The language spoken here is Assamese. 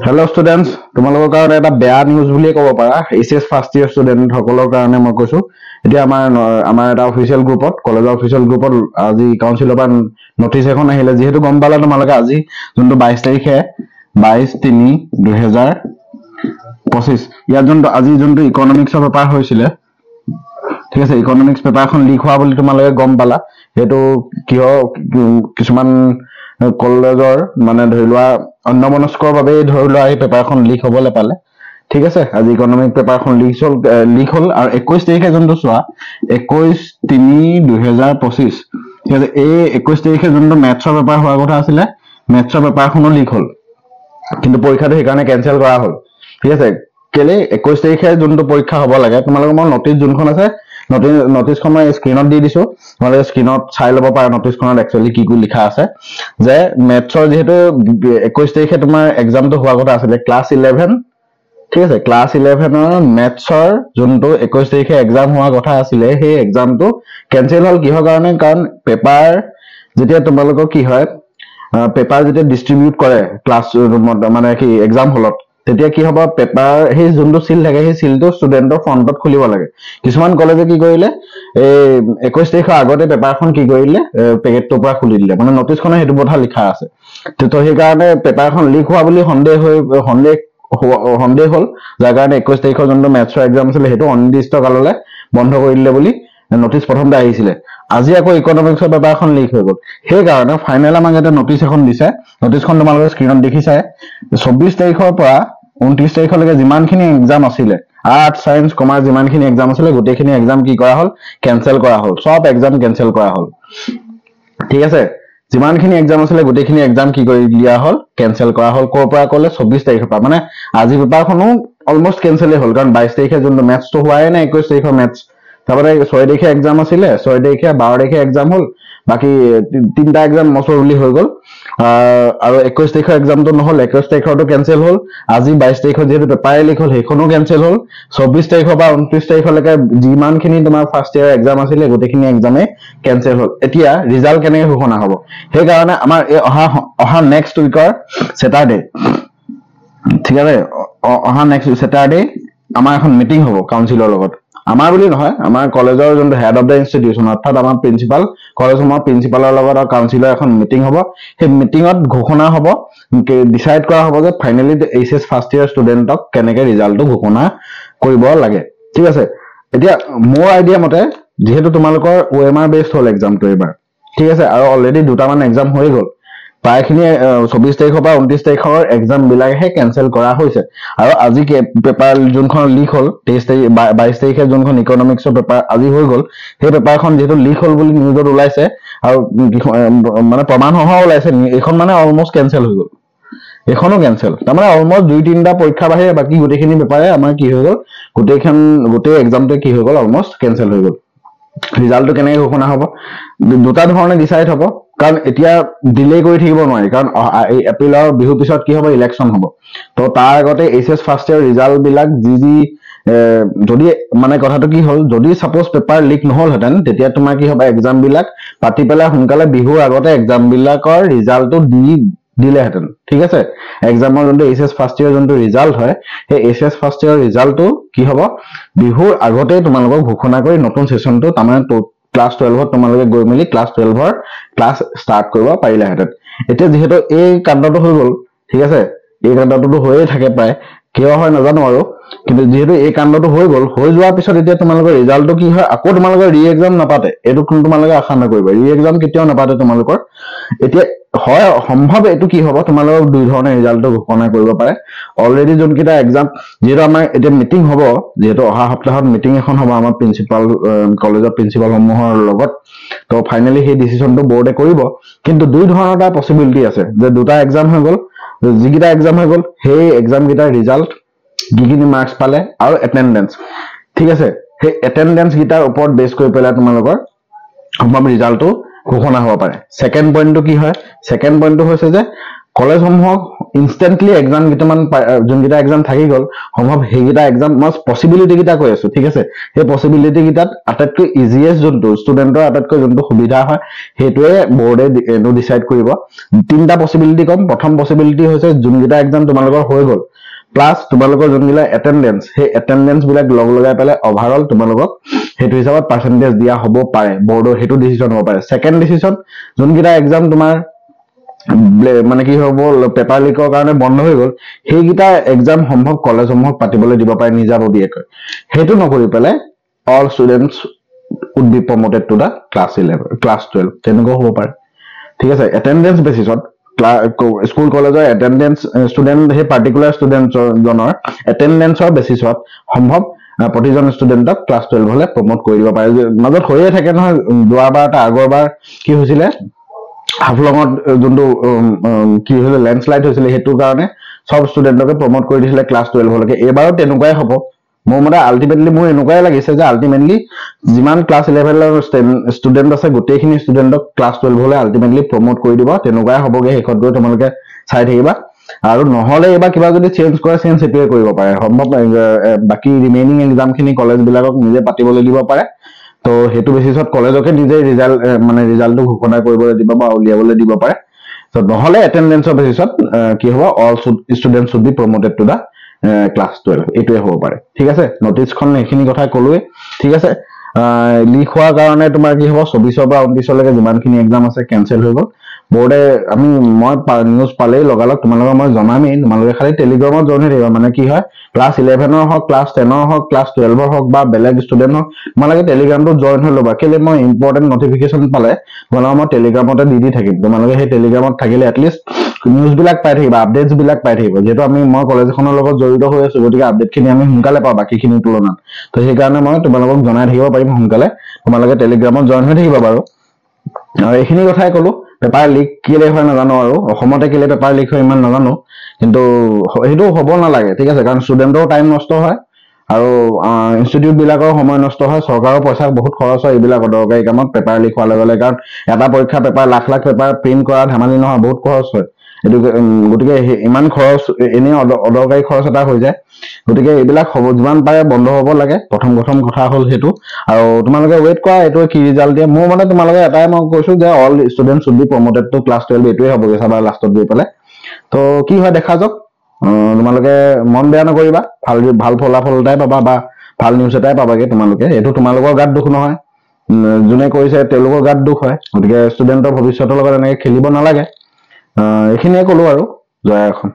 Hello students, তোমালোকৰ কাৰণে এটা বেয়া নিউজ বুলি ক'ব পাৰা এইচএস ফাৰ্ষ্ট ইয়াৰ ষ্টুডেন্ট সকলৰ কাৰণে মই কৈছো এতিয়া আমাৰ এটা অফিচিয়েল গ্ৰুপত কলেজৰ অফিচিয়েল গ্ৰুপত আজি কাউন্সিলৰ পৰা নটিচ এখন আহিলে যেহেতু গম পালা তোমালোকে আজি যোনটো 22 তাৰিখে 22/3/2025 ইয়াৰ যোনটো আজি যোনটো ইকনমিক্সৰ পেপাৰ হৈছিল ঠিক আছে ইকনমিক্স পেপাৰখন লিক হোৱা বুলি তোমালোকে গম পালা হেতু কিয় কিছুমান কলেজৰ মানে ধৰিলোৱা অন্যমনস্কৰ বাবে ধৰিলোৱা এই পেপাৰখন লিক হ'বলে পালে ঠিক আছে আজি ইকনমিক পেপাৰখন লিক হ'ল আৰু 21 তাৰিখে যোনটো চোৱা 21/3/2025 ঠিক আছে এই 21 তাৰিখে যোনটো মেথছৰ পেপাৰ হোৱাৰ কথা আছিল মেথছৰ পেপাৰখনো লিক হ'ল কিন্তু পৰীক্ষাটো হেকাৰণে কেনসেল কৰা হ'ল ঠিক আছে কেলে 21 তাৰিখে যোনটো পৰীক্ষা হ'ব লাগে তোমালোকৰ মই নটিচ যোনখন আছে নটিচখন মই স্ক্ৰিনত দি দিছো তোমালোকে স্ক্ৰিনত চাই ল'ব পাৰা নটিচখনত একচুয়ালি কি লিখা আছে যে মেথছৰ যেহেতু 21 তাৰিখে তোমাৰ এক্সামটো হোৱাৰ কথা আছিল ক্লাস 11 ঠিক আছে ক্লাস 11 ৰ মেথছৰ যোনটো 21 তাৰিখে এক্সাম হোৱাৰ কথা আছিল সেই এক্সামটো কেনসেল হ'ল কিহৰ কাৰণে কাৰণ পেপাৰ যেতিয়া তোমালোকৰ কি হয় পেপাৰ যেতিয়া ডিস্ট্ৰিবিউট কৰে ক্লাস ৰুমত মানে কি এক্সাম হলত তেতিয়া কি হ'ব পেপাৰ সেই যোনটো সিল থাকে সেই সিলটো ষ্টুডেন্টৰ ফ্ৰন্টত খুলিব লাগে কিছুমান কলেজে কি কৰিলে এই 21 তাৰিখৰ আগতে পেপাৰখন কি কৰিলে পেকেটটোৰ পৰা খুলি দিলে মানে নটিচখনে হেতু কথা লিখা আছে তো সেই কাৰণে পেপাৰখন লিক হোৱা বুলি সন্দেহ হ'ল যাৰ কাৰণে 21 তাৰিখৰ যোনটো মেথছৰ এক্সাম আছিল হেতু অনিৰ্দিষ্ট কাললৈ বন্ধ কৰি দিলে বুলি নটিচ প্ৰথমতে আহিছিল আজি আকৌ ইকনমিক্সৰ পেপাৰখন লিক হৈ গ'ল সেই কাৰণে ফাইনেল আমাক এটা নটিচ এখন দিছে নটিচখন তোমালোকে স্ক্ৰিনত দেখিছা 24 তাৰিখৰ পৰা 29 তাৰিখলৈকে যিমানখিনি এক্সাম আছিল আৰ্ট সায়েন্স কমাৰ্চ যিমানখিনি এক্সাম আছিল গোটেইখিনি এক্সাম কি কৰা হ'ল কেনসেল কৰা হ'ল সব এক্সাম কেনসেল কৰা হ'ল ঠিক আছে যিমানখিনি এক্সাম আছিল গোটেইখিনি এক্সাম কি কৰি দিয়া হ'ল কেনসেল কৰা হ'ল কোৰ পৰা ক'লে 24 তাৰিখৰ পৰা মানে আজি পেপাৰখনো অলমোস্ট কেনসেলই হ'ল কাৰণ 22 তাৰিখে যোনটো মেথছটো হোৱাই নাই 21 তাৰিখৰ মেথছ তাৰপৰে 6 তাৰিখে এক্সাম আছিল 6 তাৰিখে 12 তাৰিখে এক্সাম হ'ল বাকি তিনটা এক্সাম মছৰলি হৈ গ'ল আৰু 21 তাৰিখৰ এক্সামটো নহল 21 তাৰিখৰটো কেনসেল হ'ল আজি 22 তাৰিখৰ যেহেতু পেপাৰ লিক হ'ল হেখনো কেনসেল হ'ল 24 তাৰিখৰ পৰা 29 তাৰিখলৈকে যিমানখিনি তোমাৰ ফাৰ্ষ্ট ইয়াৰ এক্সাম আছিল গোটেইখিনি এক্সামে কেনসেল হ'ল এতিয়া ৰিজাল্ট কেনেকৈ ঘোষণা হ'ব সেই কাৰণে আমাৰ এই অহা নেক্সট উইকৰ স্যাটাৰডে ঠিক আছে অহা নেক্সট স্যাটাৰডে আমাৰ এখন মিটিং হ'ব কাউন্সিলৰ লগত আমাৰ বুলি নহয় আমাৰ কলেজৰ যোনটো হেড অফ দা ইনষ্টিটিউশন অৰ্থাৎ আমাৰ প্ৰিন্সিপাল কলেজৰ প্ৰিন্সিপালৰ লগত আৰু কাউন্সিলৰ এখন মিটিং হ'ব সেই মিটিংত ঘোষণা হ'ব ডিসাইড কৰা হ'ব যে ফাইনালি এইচএস ফাৰ্ষ্ট ইয়াৰ ষ্টুডেন্টক কেনেকৈ ৰিজাল্টটো ঘোষণা কৰিব লাগে ঠিক আছে এতিয়া মোৰ আইডিয়া মতে যেহেতু তোমালোকৰ ওএমআৰ বেসড হ'ল এক্সামটো এবাৰ ঠিক আছে আৰু অলৰেডি দুটামান এক্সাম হৈ গ'ল প্ৰায়খিনি 24 তাৰিখৰ পৰা 29 তাৰিখৰ এক্সাম বিলাকহে কেনসেল কৰা হৈছে আৰু আজি পেপাৰ যোনখন লিক হ'ল 22 তাৰিখে যোনখন ইকনমিক্সৰ পেপাৰ আজি হৈ গ'ল সেই পেপাৰখন যেহেতু লিক হ'ল বুলি নিউজত ওলাইছে আৰু মানে প্ৰমাণ সহ ওলাইছে এখন মানে অলমোস্ট কেনসেল হৈ গ'ল এখনো কেনসেল তাৰমানে অলমোস্ট 2-3টা পৰীক্ষা বাহিৰে বাকি গোটেইখিনি পেপাৰে আমাৰ কি হৈ গ'ল গোটেই এক্সামটো কি হৈ গ'ল অলমোস্ট কেনসেল হৈ গ'ল ৰিজাল্টটো কেনেকৈ ঘোষণা হ'ব দুটা ধৰণে ডিসাইড হ'ব কাৰণ এতিয়া ডিলে কৰি থাকিব নোৱাৰি কাৰণ এই এপ্ৰিলৰ বিহু পিছত কি হ'ব ইলেকশন হ'ব তো তাৰ আগতে এইচএস ফাৰ্ষ্ট ইয়াৰ ৰিজাল্ট বিলাক যদি মানে কথাটো কি হ'ল যদি সাপোজ পেপাৰ লিক নহল হেতেন তেতিয়া তোমাৰ কি হ'ব এক্সাম বিলাক পাতি পেলাই সোনকালে বিহুৰ আগতে এক্সাম বিলাকৰ ৰিজাল্টটো দিলে হেতেন ঠিক আছে এক্সামৰ যোনটো এইচএস ফাৰ্ষ্ট ইয়াৰ যোনটো ৰিজাল্ট হয় সেই এইচএস ফাৰ্ষ্ট ইয়াৰ ৰিজাল্টটো কি হ'ব বিহুৰ আগতে তোমালোকক ঘোষণা কৰি নতুন সেশনটো তাৰমানে ক্লাস 12 ত তোমালোকে গৈ মেলি ক্লাস 12 ৰ ক্লাস স্টাৰ্ট কৰিব পাৰিলা হেতেন এতিয়া যেহেতু এই কাণ্ডটো হৈ গ'ল ঠিক আছে এই কাণ্ডটো হৈয়ে থাকে প্ৰায় কিয় হয় নাজানো আৰু কিন্তু যেহেতু এই কাণ্ডটো হৈ গ'ল হৈ যোৱাৰ পিছত এতিয়া তোমালোকৰ ৰিজাল্টটো কি হয় আকৌ তোমালোকৰ ৰি এক্সাম নাপাতে এটো কোন তোমালোকে আশা নকৰিবা ৰি এক্সাম কেতিয়াও নাপাতে তোমালোকৰ এতিয়া হয় সম্ভৱ এটো কি হ'ব তোমালোকৰ দুই ধৰণে ৰিজাল্টটো ঘোষণা কৰিব পাৰে অলৰেডি যোনকিটা এক্সাম যেহেতু আমাৰ এতিয়া মিটিং হ'ব যেহেতু অহা সপ্তাহত মিটিং এখন হ'ব আমাৰ প্ৰিন্সিপাল কলেজৰ প্ৰিন্সিপাল সমূহৰ লগত তো ফাইনালি সেই ডিসিশনটো বৰ্ডে কৰিব কিন্তু দুই ধৰণৰ এটা পসিবিলিটি আছে যে দুটা এক্সাম হৈ গ'ল যিকিটা এক্সাম হৈ গ'ল সেই এক্সাম কিটাৰ ৰিজাল্ট গিগিনি মাৰ্কস পালে আৰু এটেন্ডেন্স ঠিক আছে সেই এটেন্ডেন্স গিটাৰ ওপৰত বেস কৰি পেলাই তোমালোকৰ সম্ভৱ ৰিজাল্টটো ঘোষণা হ'ব পাৰে সেকেন্ড পইণ্টটো কি হয় সেকেন্ড পইণ্টটো হৈছে যে কলেজসমূহক ইনষ্টেণ্টলি এক্সাম কেইটামান যোনকেইটা এক্সাম থাকি গ'ল সম্ভৱ সেইকেইটা এক্সাম মই পচিবিলিটি কেইটা কৈ আছো ঠিক আছে সেই পচিবিলিটি কেইটাত আটাইতকৈ ইজিয়েষ্ট যোনটো ষ্টুডেণ্টৰ আটাইতকৈ যোনটো সুবিধা হয় সেইটোৱে বৰ্ডে ডিচাইড কৰিব তিনিটা পচিবিলিটি কম প্ৰথম পচিবিলিটি হৈছে যোনকেইটা এক্সাম তোমালোকৰ হৈ গ'ল প্লাছ তোমালোকৰ যোনবিলাক এটেণ্ডেঞ্চ সেই এটেণ্ডেঞ্চ বিলাক লগ লগাই পেলাই অভাৰঅল তোমালোকক সেইটো হিচাপত পাৰ্চেণ্টেজ দিয়া হ'ব পাৰে বৰ্ডৰ সেইটো ডিচিশ্যন হ'ব পাৰে ছেকেণ্ড ডিচিশ্যন যোনকেইটা এক্সাম তোমাৰ মানে কি হ'ব পেপাৰ লিকৰ কাৰণে বন্ধ হৈ গ'ল সেইকেইটা এক্সাম সম্ভৱ কলেজসমূহক পাতিবলৈ দিব পাৰে নিজাববীয়াকৈ সেইটো নকৰি পেলাই all students would be promoted to the class 11 class 12 তেনেকুৱা হ'ব পাৰে ঠিক আছে এটেণ্ডেঞ্চ বেচিছত স্কুল কলেজৰ এটেণ্ডেঞ্চ ষ্টুডেণ্ট সেই পাৰ্টিকুলাৰ ষ্টুডেণ্ট জনৰ এটেণ্ডেঞ্চৰ বেচিছত সম্ভৱ প্ৰতিজন ষ্টুডেণ্টক ক্লাছ 12 হলে প্ৰমোট কৰি দিব পাৰে মাজত হৈয়ে থাকে নহয় যোৱাবাৰ আগৰবাৰ কি হৈছিলে হাফলঙত যোনটো কি হৈছিলে লেণ্ডশ্লাইড হৈছিলে সেইটো কাৰণে সব ষ্টুডেণ্টকে প্ৰমোট কৰি দিছিলে ক্লাছ 12 লৈকে এবাৰো তেনেকুৱাই হ'ব মোৰ মতে আলটিমেটলি মোৰ এনেকুৱাই লাগিছে যে আলটিমেটলি যিমান ক্লাছ 11 ষ্টুডেণ্ট আছে গোটেইখিনি ষ্টুডেণ্টক ক্লাছ 12 হলে আলটিমেটলি প্ৰমোট কৰি দিব তেনেকুৱাই হ'বগে শেষত গৈ তোমালোকে চাই থাকিবা আৰু নহলে এবাৰ কিবা যদি চেঞ্জ কৰে চেঞ্জ এটোৱে কৰিব পাৰে সম্ভৱ বাকি ৰিমেইনিং এক্সাম খিনি কলেজ বিলাকক নিজে পাতিবলৈ দিব পাৰে তো হেতু বেচিছত কলেজকে নিজে ৰিজাল্ট মানে ৰিজাল্টটো ঘোষণা কৰিবলৈ দিব বা উলিয়াবলৈ দিব পাৰে তো নহলে এটেণ্ডেঞ্চৰ বেচিছত কি হ'ব all students should be promoted to the class 12 এটোৱে হ'ব পাৰে ঠিক আছে নোটিছখন এইখিনি কথা ক'লোৱে ঠিক আছে লিক হোৱাৰ কাৰণে তোমাৰ কি হ'ব 24 পৰা 29 লৈকে যিমানখিনি এক্সাম আছে কেনসেল হৈ গ'ল বৰ্ডে আমি মই নিউজ পালেই লগালগ তোমালোকক মই জনামেই তোমালোকে খালি টেলিগ্ৰামত জইন হৈ থাকিবা মানে কি হয় ক্লাছ 11 হওক ক্লাছ 10 হওক ক্লাছ 12 হওক বা বেলেগ ষ্টুডেণ্ট হওক তোমালোকে টেলিগ্ৰামটো জইন হৈ ল'বা কেলে মই ইম্পৰ্টেণ্ট নটিফিকেশ্যন পালে তোমালোকক মই টেলিগ্ৰামতে দি থাকিম তোমালোকে সেই টেলিগ্ৰামত থাকিলে এটলিষ্ট নিউজ বিলাক পাই থাকিবা আপডেটছ বিলাক পাই থাকিবা যেটো মই কলেজ এখনৰ লগত জড়িত হৈ আছো গতিকে আপডেট খিনি আমি সোনকালে পাওঁ বাকিখিনিৰ তুলনাত তো সেই কাৰণে মই তোমালোকক জনাই থাকিব পাৰিম সোনকালে তোমালোকে টেলিগ্ৰামত জইন হৈ থাকিবা বাৰু আৰু এইখিনি কথাই ক'লো পেপাৰ লিক কেলে হয় নাজানো আৰু অসমতে কেলে পেপাৰ লিক হয় ইমান নাজানো কিন্তু হেতু হ'ব নালাগে ঠিক আছে কাৰণ ষ্টুডেণ্টৰ টাইম নষ্ট হয় আৰু ইনষ্টিটিউট বিলাকৰ সময় নষ্ট হয় চৰকাৰৰ পইচা বহুত খৰচ হয় এইবিলাক অদৰকাৰী কামত পেপাৰ লিক হোৱাৰ লগে কাৰণ এটা পৰীক্ষা paper lakh lakh paper print কৰা ধেমালি নহয় বহুত খৰচ হয় এটো গতিকে ইমান খৰচ এনে অদৰকাৰী খৰচ এটা হৈ যায় গতিকে এইবিলাক হ'ব যিমান পাৰে বন্ধ হ'ব লাগে প্ৰথম কথা হ'ল হেতু আৰু তোমালোকে ওয়েট কৰা এটো কি ৰিজাল্ট দিয়ে মোৰ মানে তোমালোকে এটাই মই কৈছো যে all students should be promoted to class 12 এটোৱে হ'ব চাবা লাষ্টত গৈ পেলাই তো কি হয় দেখা যাওক তোমালোকে মন বেয়া নকৰিবা ভাল ফলাফল এটাই পাবা বা ভাল নিউজ এটাই পাবাগে তোমালোকে এটো তোমালোকৰ গাত দুখ নহয় যোনে কৰিছে তেওঁলোকৰ গাত দুখ হয় গতিকে ষ্টুডেণ্টৰ ভৱিষ্যতৰ লগত এনেকৈ খেলিব নালাগে এইখিনিয়ে ক'লো আৰু জয় অসম